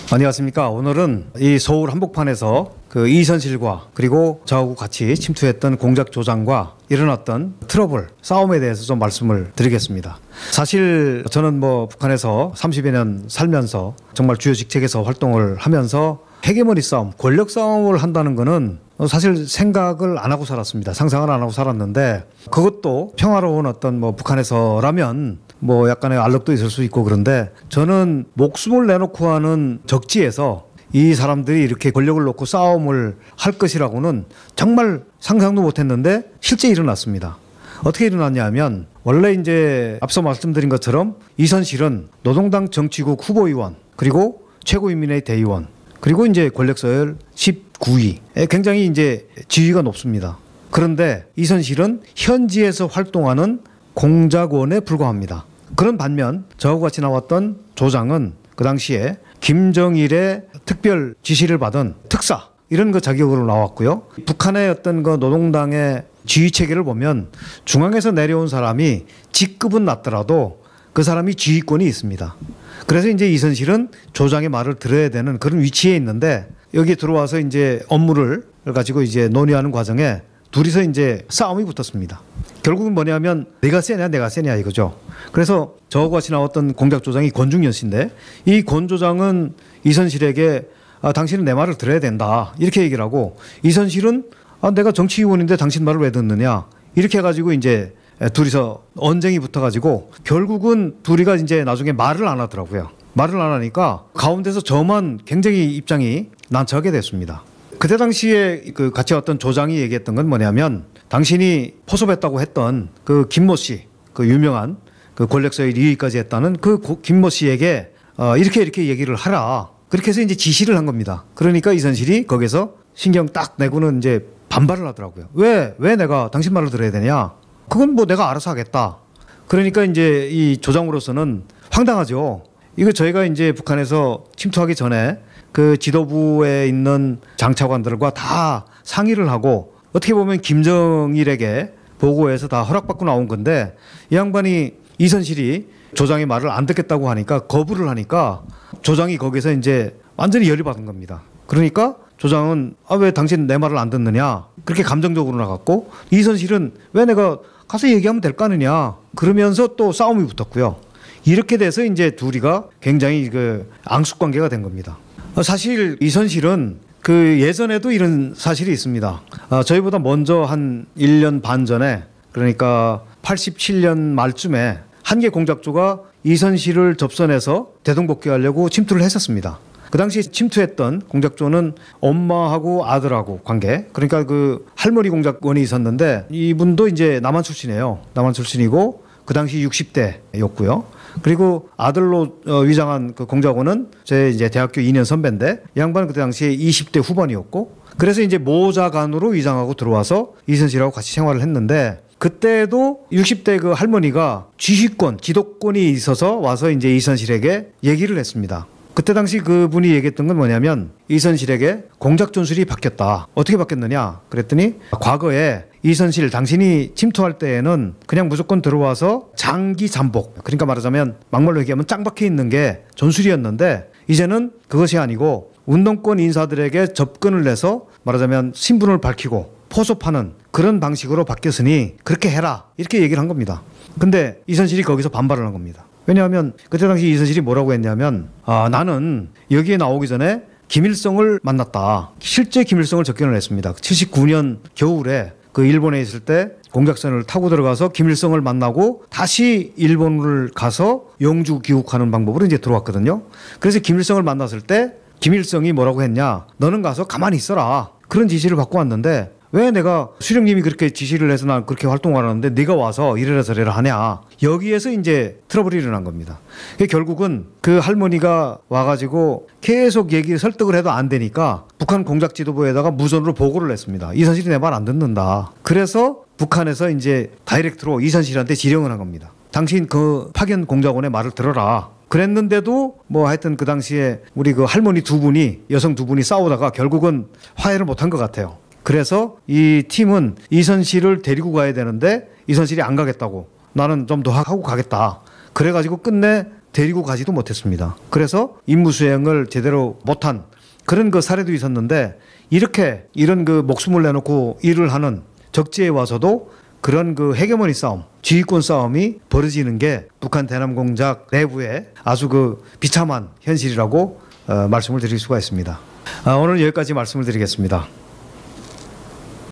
안녕하십니까. 오늘은 이 서울 한복판에서 그 이선실과 그리고 저하고 같이 침투했던 공작 조장과 일어났던 트러블, 싸움에 대해서 좀 말씀을 드리겠습니다. 사실 저는 북한에서 30여 년 살면서 정말 주요 직책에서 활동을 하면서 헤게모니 싸움, 권력 싸움을 한다는 거는 사실 생각을 안 하고 살았습니다. 상상을 안 하고 살았는데 그것도 평화로운 어떤 북한에서라면 약간의 알력도 있을 수 있고, 그런데 저는 목숨을 내놓고 하는 적지에서 이 사람들이 이렇게 권력을 놓고 싸움을 할 것이라고는 정말 상상도 못했는데 실제 일어났습니다. 어떻게 일어났냐 하면, 원래 이제 앞서 말씀드린 것처럼 이선실은 노동당 정치국 후보위원, 그리고 최고인민회의 대의원, 그리고 이제 권력서열 19위, 굉장히 이제 지위가 높습니다. 그런데 이선실은 현지에서 활동하는 공작원에 불과합니다. 그런 반면 저하고 같이 나왔던 조장은 그 당시에 김정일의 특별 지시를 받은 특사, 이런 거 자격으로 나왔고요. 북한의 어떤 그 노동당의 지휘 체계를 보면 중앙에서 내려온 사람이 직급은 낮더라도 그 사람이 지휘권이 있습니다. 그래서 이제 이선실은 조장의 말을 들어야 되는 그런 위치에 있는데, 여기 들어와서 이제 업무를 가지고 이제 논의하는 과정에 둘이서 이제 싸움이 붙었습니다. 결국은 뭐냐면 내가 세냐 이거죠. 그래서 저하고 같이 나왔던 공작 조장이 권중연 씨인데, 이 권 조장은 이선실에게 당신은 내 말을 들어야 된다, 이렇게 얘기를 하고, 이선실은 내가 정치위원인데 당신 말을 왜 듣느냐, 이렇게 해가지고 이제 둘이서 언쟁이 붙어가지고 결국은 둘이가 이제 나중에 말을 안 하더라고요. 말을 안 하니까 가운데서 저만 굉장히 입장이 난처하게 됐습니다. 그때 당시에 그 같이 왔던 조장이 얘기했던 건 뭐냐면, 당신이 포섭했다고 했던 그 김모 씨, 그 유명한 그 권력서열 2위까지 했다는 그 김모 씨에게 이렇게 얘기를 하라, 그렇게 해서 이제 지시를 한 겁니다. 그러니까 이선실이 거기서 신경 딱 내고는 이제 반발을 하더라고요. 왜 내가 당신 말을 들어야 되냐? 그건 내가 알아서 하겠다. 그러니까 이제 이 조장으로서는 황당하죠. 이거 저희가 이제 북한에서 침투하기 전에 그 지도부에 있는 장차관들과 다 상의를 하고, 어떻게 보면 김정일에게 보고해서 다 허락받고 나온 건데, 이 양반이 이선실이 조장의 말을 안 듣겠다고 하니까, 거부를 하니까 조장이 거기서 이제 완전히 열이 받은 겁니다. 그러니까 조장은 왜 당신 내 말을 안 듣느냐, 그렇게 감정적으로 나갔고, 이선실은 왜 내가 가서 얘기하면 될 거 아니냐, 그러면서 또 싸움이 붙었고요. 이렇게 돼서 이제 둘이가 굉장히 그 앙숙 관계가 된 겁니다. 사실 이선실은 그 예전에도 이런 사실이 있습니다. 저희보다 먼저 한 1년 반 전에, 그러니까 87년 말쯤에 한개 공작조가 이선실을 접선해서 대동복귀하려고 침투를 했었습니다. 그 당시 침투했던 공작조는 엄마하고 아들하고 관계, 그러니까 그 할머니 공작원이 있었는데, 이분도 이제 남한 출신이에요. 남한 출신이고 그 당시 60대였고요. 그리고 아들로 위장한 그 공작원은 제 이제 대학교 2년 선배인데, 이 양반은 그때 당시에 20대 후반이었고, 그래서 이제 모자간으로 위장하고 들어와서 이선실하고 같이 생활을 했는데, 그때도 60대 그 할머니가 지휘권, 지도권이 있어서 와서 이제 이선실에게 얘기를 했습니다. 그때 당시 그분이 얘기했던 건 뭐냐면, 이선실에게 공작 전술이 바뀌었다. 어떻게 바뀌었느냐 그랬더니, 과거에 이선실 당신이 침투할 때에는 그냥 무조건 들어와서 장기 잠복, 그러니까 말하자면 막말로 얘기하면 짱 박혀 있는 게 전술이었는데, 이제는 그것이 아니고 운동권 인사들에게 접근을 해서 말하자면 신분을 밝히고 포섭하는 그런 방식으로 바뀌었으니 그렇게 해라, 이렇게 얘기를 한 겁니다. 근데 이선실이 거기서 반발을 한 겁니다. 왜냐하면 그때 당시 이선실이 뭐라고 했냐면, 나는 여기에 나오기 전에 김일성을 만났다. 실제 김일성을 접견을 했습니다. 79년 겨울에 그 일본에 있을 때 공작선을 타고 들어가서 김일성을 만나고 다시 일본을 가서 영주 귀국하는 방법으로 이제 들어왔거든요. 그래서 김일성을 만났을 때 김일성이 뭐라고 했냐, 너는 가서 가만히 있어라, 그런 지시를 받고 왔는데 왜 내가 수령님이 그렇게 지시를 해서 난 그렇게 활동을 하는데 네가 와서 이래라 저래라 하냐, 여기에서 이제 트러블이 일어난 겁니다. 결국은 그 할머니가 와가지고 계속 설득을 해도 안 되니까 북한 공작 지도부에다가 무전으로 보고를 했습니다. 이선실이 내 말 안 듣는다. 그래서 북한에서 이제 다이렉트로 이선실한테 지령을 한 겁니다. 당신 그 파견 공작원의 말을 들어라. 그랬는데도 하여튼 그 당시에 우리 그 할머니 두 분이, 여성 두 분이 싸우다가 결국은 화해를 못한 것 같아요. 그래서 이 팀은 이선실을 데리고 가야 되는데 이선실이 안 가겠다고, 나는 좀 더 하고 가겠다. 그래가지고 끝내 데리고 가지도 못했습니다. 그래서 임무 수행을 제대로 못한 그런 그 사례도 있었는데 이런 그 목숨을 내놓고 일을 하는 적지에 와서도 그런 그 헤게모니 싸움, 지휘권 싸움이 벌어지는 게 북한 대남공작 내부의 아주 그 비참한 현실이라고 말씀을 드릴 수가 있습니다. 오늘 여기까지 말씀을 드리겠습니다.